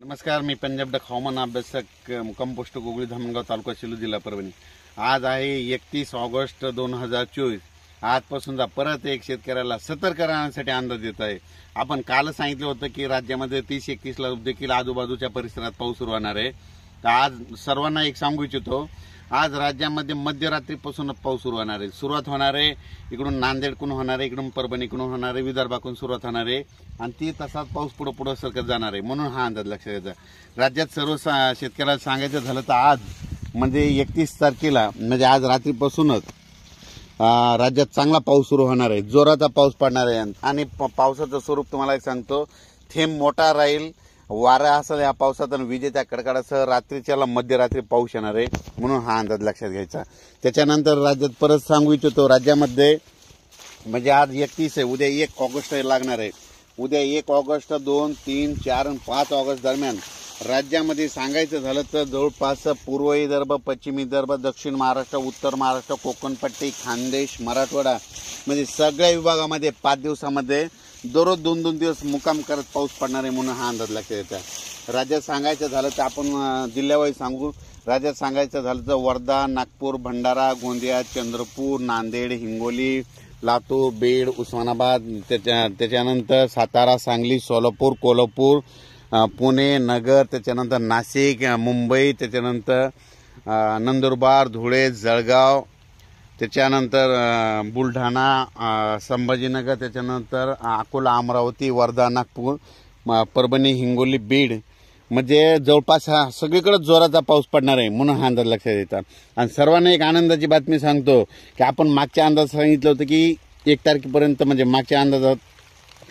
नमस्कार, मी पंजाब डक हवामान अभ्यासक मुक्काम पोस्ट गोगळी धामणगाव तालुका सेलू जिल्हा परभणी। आज आहे 31 ऑगस्ट 2024। आजपासून परत एक शेतकऱ्याला सतर्क राहण्यासाठी अंदाज देत आहे। आपण काल सांगितलं होतं की राज्यामध्ये 30-31 ला देखील आजूबाजूच्या परिसरात पाऊस सुरू होणार आहे। तर आज सर्वांना एक सांगू इच्छितो, आज राज्यामध्ये मध्यरात्रीपासून पाऊस सुरू होणार आहे। सुरुवात होणार आहे इकडून नांदेडकडून होणार आहे, इकडून परभणीकडून होणार आहे, विदर्भाकडून सुरुवात होणार आहे आणि ती तसाच पाऊस पुढे सरकत जाणार आहे। म्हणून हा अंदाज लक्षात घ्यायचा। राज्यात सर्व शेतकऱ्याला सांगायचं झालं तर आज म्हणजे 31 तारखेला म्हणजे आज रात्रीपासूनच राज्यात चांगला पाऊस सुरू होणार आहे, जोराचा पाऊस पडणार आहे आणि पावसाचं स्वरूप तुम्हाला एक सांगतो, थेंब मोठा राहील, वारा असेल या पावसात आणि विजेच्या कडकडासह रात्रीच्याला मध्यरात्री पाऊस येणार आहे। म्हणून हा अंदाज लक्षात घ्यायचा। त्याच्यानंतर राज्यात परत सांगू इच्छितो, राज्यामध्ये म्हणजे आज 31 आहे, उद्या 1 ऑगस्ट लागणार आहे। उद्या 1 ऑगस्ट 2, 3, 4 आणि 5 ऑगस्ट दरम्यान राज्यामध्ये सांगायचं झालं तर जवळपास पूर्व विदर्भ, पश्चिम विदर्भ, दक्षिण महाराष्ट्र, उत्तर महाराष्ट्र, कोकणपट्टी, खानदेश, मराठवाडा म्हणजे सगळ्या विभागामध्ये 5 दिवसामध्ये दररोज 2-2 दिवस मुक्काम करत पाऊस पडणार आहे। म्हणून हा अंदाज लक्षात घ्यायचा। राज्यात सांगायचं झालं तर आपण जिल्ह्यावाईज सांगू। राज्यात सांगायचं झालं तर वर्धा, नागपूर, भंडारा, गोंदिया, चंद्रपूर, नांदेड, हिंगोली, लातूर, बीड, उस्मानाबाद, त्याच्यानंतर सातारा, सांगली, सोलापूर, कोल्हापूर, पुणे, नगर, त्याच्यानंतर नाशिक, मुंबई, त्याच्यानंतर नंदुरबार, धुळे, जळगाव, त्याच्यानंतर बुलढाणा, संभाजीनगर, त्याच्यानंतर अकोला, अमरावती, वर्धा, नागपूर, परभणी, हिंगोली, बीड म्हणजे जवळपास सगळीकडे जोराचा पाऊस पडणार आहे। म्हणून हा अंदाज लक्षात येतात। आणि सर्वांना एक आनंदाची बातमी सांगतो की आपण मागच्या अंदाज सांगितलं होतं की 1 तारखेपर्यंत म्हणजे मागच्या अंदाजात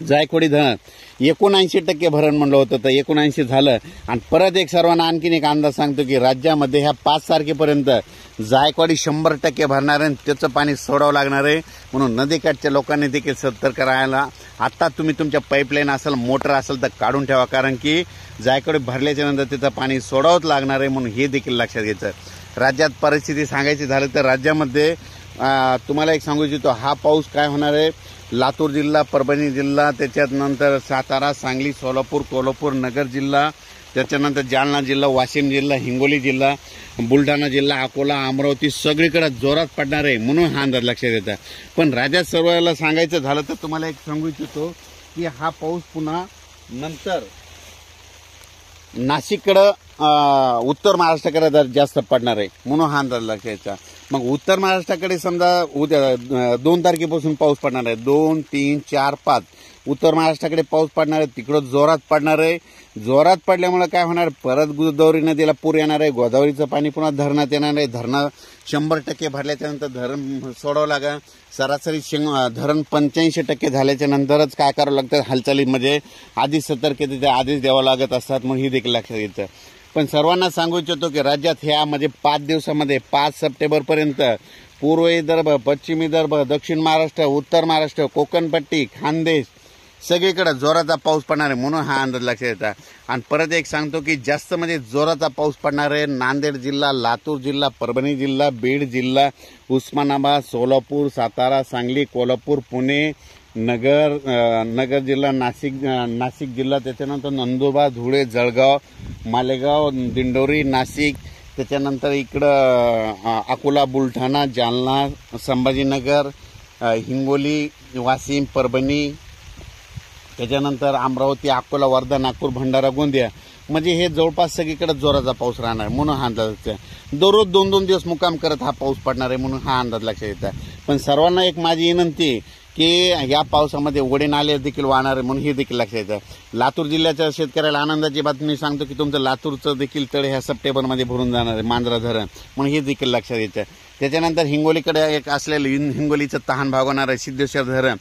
जायकवाडी धरण 79% भरण म्हणलं होतं, तर 79 झालं। आणि परत एक सर्वांना आणखीन एक अंदाज सांगतो की राज्यामध्ये ह्या 5 तारखेपर्यंत जायकवाडी 100% भरणार आहे, त्याचं पाणी सोडावं लागणार आहे। म्हणून नदीकाठच्या लोकांनी देखील सतर्क राहायला, आता तुम्ही तुमच्या पाईपलाईन असेल, मोटर असेल तर काढून ठेवा, कारण की जायकवाडी भरल्याच्या नंतर त्याचं पाणी सोडावंच लागणार आहे। म्हणून हे देखील लक्षात घ्यायचं। राज्यात परिस्थिती सांगायची झालं तर राज्यामध्ये तुम्हाला एक सांगू इच्छितो, हा पाऊस काय होणार आहे, लातूर जिल्हा, परभणी जिल्हा, त्याच्यानंतर सातारा, सांगली, सोलापूर, कोल्हापूर, नगर जिल्हा, त्याच्यानंतर जालना जिल्हा, वाशिम जिल्हा, हिंगोली जिल्हा, बुलढाणा जिल्हा, अकोला, अमरावती सगळीकडे जोरात पडणार आहे। म्हणून हा अंदाज लक्षात येतात। पण राज्यात सर्वांना सांगायचं झालं तर तुम्हाला एक सांगू इच्छितो की हा पाऊस पुन्हा नंतर नाशिककडे, उत्तर महाराष्ट्राकडे जास्त पडणार आहे। म्हणून हा अंदाज लक्षात घ्यायचा। मग उत्तर महाराष्ट्राकडे समजा उद्या 2 तारखेपासून पाऊस पडणार आहे, 2, 3, 4, 5 उत्तर महाराष्ट्राकडे पाऊस पडणार आहे, तिकडं जोरात पडणार आहे। जोरात पडल्यामुळे काय होणार, परत गोदावरी नदीला पूर येणार आहे, गोदावरीचं पाणी पुन्हा धरणात येणार आहे। धरणं 100% भरल्याच्या नंतर धरण सोडावं लागेल। सरासरी धरण 85% झाल्याच्या नंतरच काय करावं लागतं, हालचाली म्हणजे आधीच सतर्कतेचे आदेश द्यावा लागत असतात। मग ही देखील लक्षात घ्यायचं। पण सर्वांना सांगू इच्छितो की राज्यात ह्या म्हणजे 5 दिवसामध्ये 5 सप्टेंबरपर्यंत पूर्व विदर्भ, पश्चिम विदर्भ, दक्षिण महाराष्ट्र, उत्तर महाराष्ट्र, कोकणपट्टी, खानदेश सगळीकडे जोराचा पाऊस पडणार आहे। म्हणून हा अंदाज लक्षात येतात। आणि परत एक सांगतो की जास्त म्हणजे जोराचा पाऊस पडणार आहे नांदेड जिल्हा, लातूर जिल्हा, परभणी जिल्हा, बीड जिल्हा, उस्मानाबाद, सोलापूर, सातारा, सांगली, कोल्हापूर, पुणे, नगर जिल्हा, नाशिक जिल्हा, त्याच्यानंतर नंदुरबार, धुळे, जळगाव, मालेगाव, दिंडोरी, नाशिक, त्याच्यानंतर इकडं अकोला, बुलढाणा, जालना, संभाजीनगर, हिंगोली, वाशिम, परभणी, त्याच्यानंतर अमरावती, अकोला, वर्धा, नागपूर, भंडारा, गोंदिया म्हणजे हे जवळपास सगळीकडे जोराचा पाऊस राहणार। म्हणून हा अंदाज दररोज 2-2 दिवस मुक्काम करत हा पाऊस पडणार आहे। म्हणून हा अंदाज लक्षात येतात। पण सर्वांना एक माझी विनंती की या पावसामध्ये ओढे नाले देखील वाहणार आहे। म्हणून हे देखील लक्षात येतं। लातूर जिल्ह्याच्या शेतकऱ्याला आनंदाची बातमी सांगतो की तुमचं लातूरचं देखील तळ ह्या सप्टेंबरमध्ये भरून जाणार आहे, मांजरा धरण। म्हणून हे देखील लक्षात येतं। त्याच्यानंतर हिंगोलीकडे एक असलेलं हिंगोलीचं तहान भागवणार आहे सिद्धेश्वर धरण,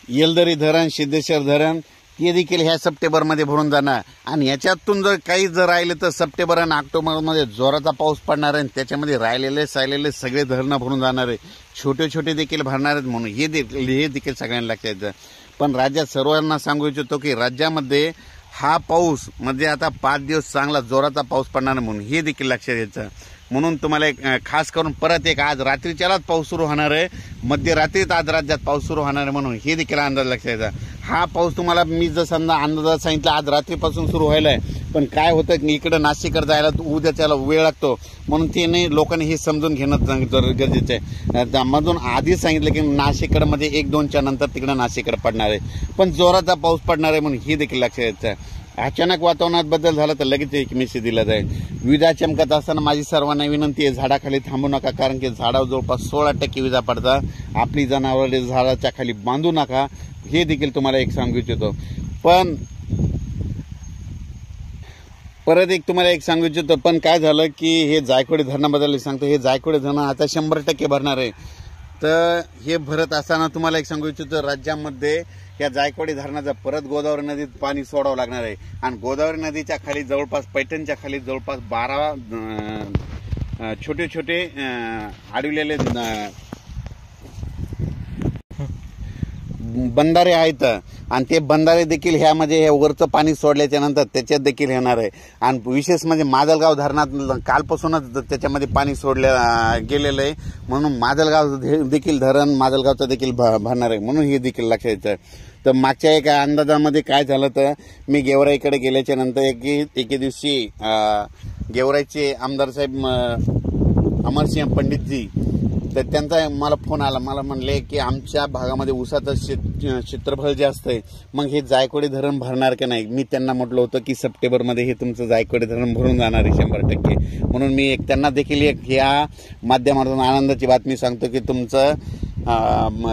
येलदरी धरण, सिद्धेश्वर धरण हे देखील ह्या सप्टेंबरमध्ये भरून जाणार। आणि याच्यातून जर काही राहिले तर सप्टेंबर आणि ऑक्टोबरमध्ये जोराचा पाऊस पडणार आहे। त्याच्यामध्ये राहिलेले सगळे धरणं भरून जाणार आहे, छोटे छोटे देखील भरणार आहेत। म्हणून हे देखील सगळ्यांना लक्षात येतं। पण राज्यात सर्वांना सांगू इच्छितो की राज्यामध्ये हा पाऊस म्हणजे आता 5 दिवस चांगला जोराचा पाऊस पडणार म्हणून हे देखील लक्षात घ्यायचं। म्हणून तुम्हाला एक खास करून परत एक आज रात्रीच्यालाच पाऊस सुरू होणार आहे, मध्यरात्रीत आज राज्यात पाऊस सुरू होणार आहे। म्हणून हे देखील अंदाज लक्षात घ्यायचा। हा पाऊस तुम्हाला मी जसं अंदाजात सांगितलं आज रात्रीपासून सुरू व्हायला आहे, पण काय होतं की इकडे नाशिककडे जायला उद्याच्याला वेळ लागतो, म्हणून ते नाही लोकांनी हे समजून घेणं गरजेचं आहे. त्यामधून आधीच सांगितलं की नाशिककडे मध्ये 1-2च्या नंतर तिकडे नाशिककडे पडणार आहे, पण जोराचा पाऊस पडणार आहे म्हणून हे देखील लक्षात यायचं आहे. अचानक वातावरणात बदल झाला तर लगेच एक मेसेज दिला जाईल. विजा चमकत असताना माझी सर्वांना विनंती आहे, झाडाखाली थांबू नका, कारण की झाडावर जवळपास 16% विजा पडतात. आपली जनावरे झाडाच्या खाली बांधू नका, हे देखील तुम्हाला एक सांगू इच्छितो. पण परत एक तुम्हाला एक सांगू इच्छितो, पण काय झालं की हे जायकवाडी धरणाबद्दल सांगतो. हे जायकवाडी धरण आता 100% भरणार आहे. तर हे भरत असताना तुम्हाला एक सांगू इच्छितो, राज्यामध्ये या जायकवाडी धरणाचा परत गोदावरी नदीत पाणी सोडावं लागणार आहे. आणि गोदावरी नदीच्या खाली जवळपास पैठणच्या खाली जवळपास 12 छोटे छोटे अडवलेले बंधारे आहेत, आणि ते बंधारे देखील ह्यामध्ये हे वरचं पाणी सोडल्याच्या नंतर त्याच्यात देखील येणार आहे. आणि विशेष म्हणजे माजलगाव धरणात कालपासूनच त्याच्यामध्ये पाणी सोडल्या गेलेलं आहे, म्हणून माजलगाव देखील धरण माजलगावचं देखील भरणार आहे, म्हणून हे देखील लक्षात येतं. तर मागच्या एका अंदाजामध्ये काय झालं तर मी गेवराईकडे गेल्याच्या नंतर एके दिवशी गेवराईचे आमदार साहेब अमरसिंह पंडितजी, तर त्यांचा मला फोन आला. मला म्हणले की आमच्या भागामध्ये ऊसाचं क्षेत्रफळ जास्त आहे, मग हे जायकवाडी धरण भरणार का नाही. मी त्यांना म्हटलं होतं की सप्टेंबरमध्ये हे तुमचं जायकवाडी धरण भरून जाणार आहे 100%. म्हणून मी त्यांना देखील एक या माध्यमातून आनंदाची बातमी सांगतो की तुमचं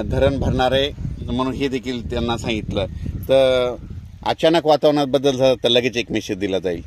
धरण भरणार आहे, म्हणून हे देखील त्यांना सांगितलं. तर अचानक वातावरणात बदल झाला तर लगेच एक मेसेज दिला जाईल.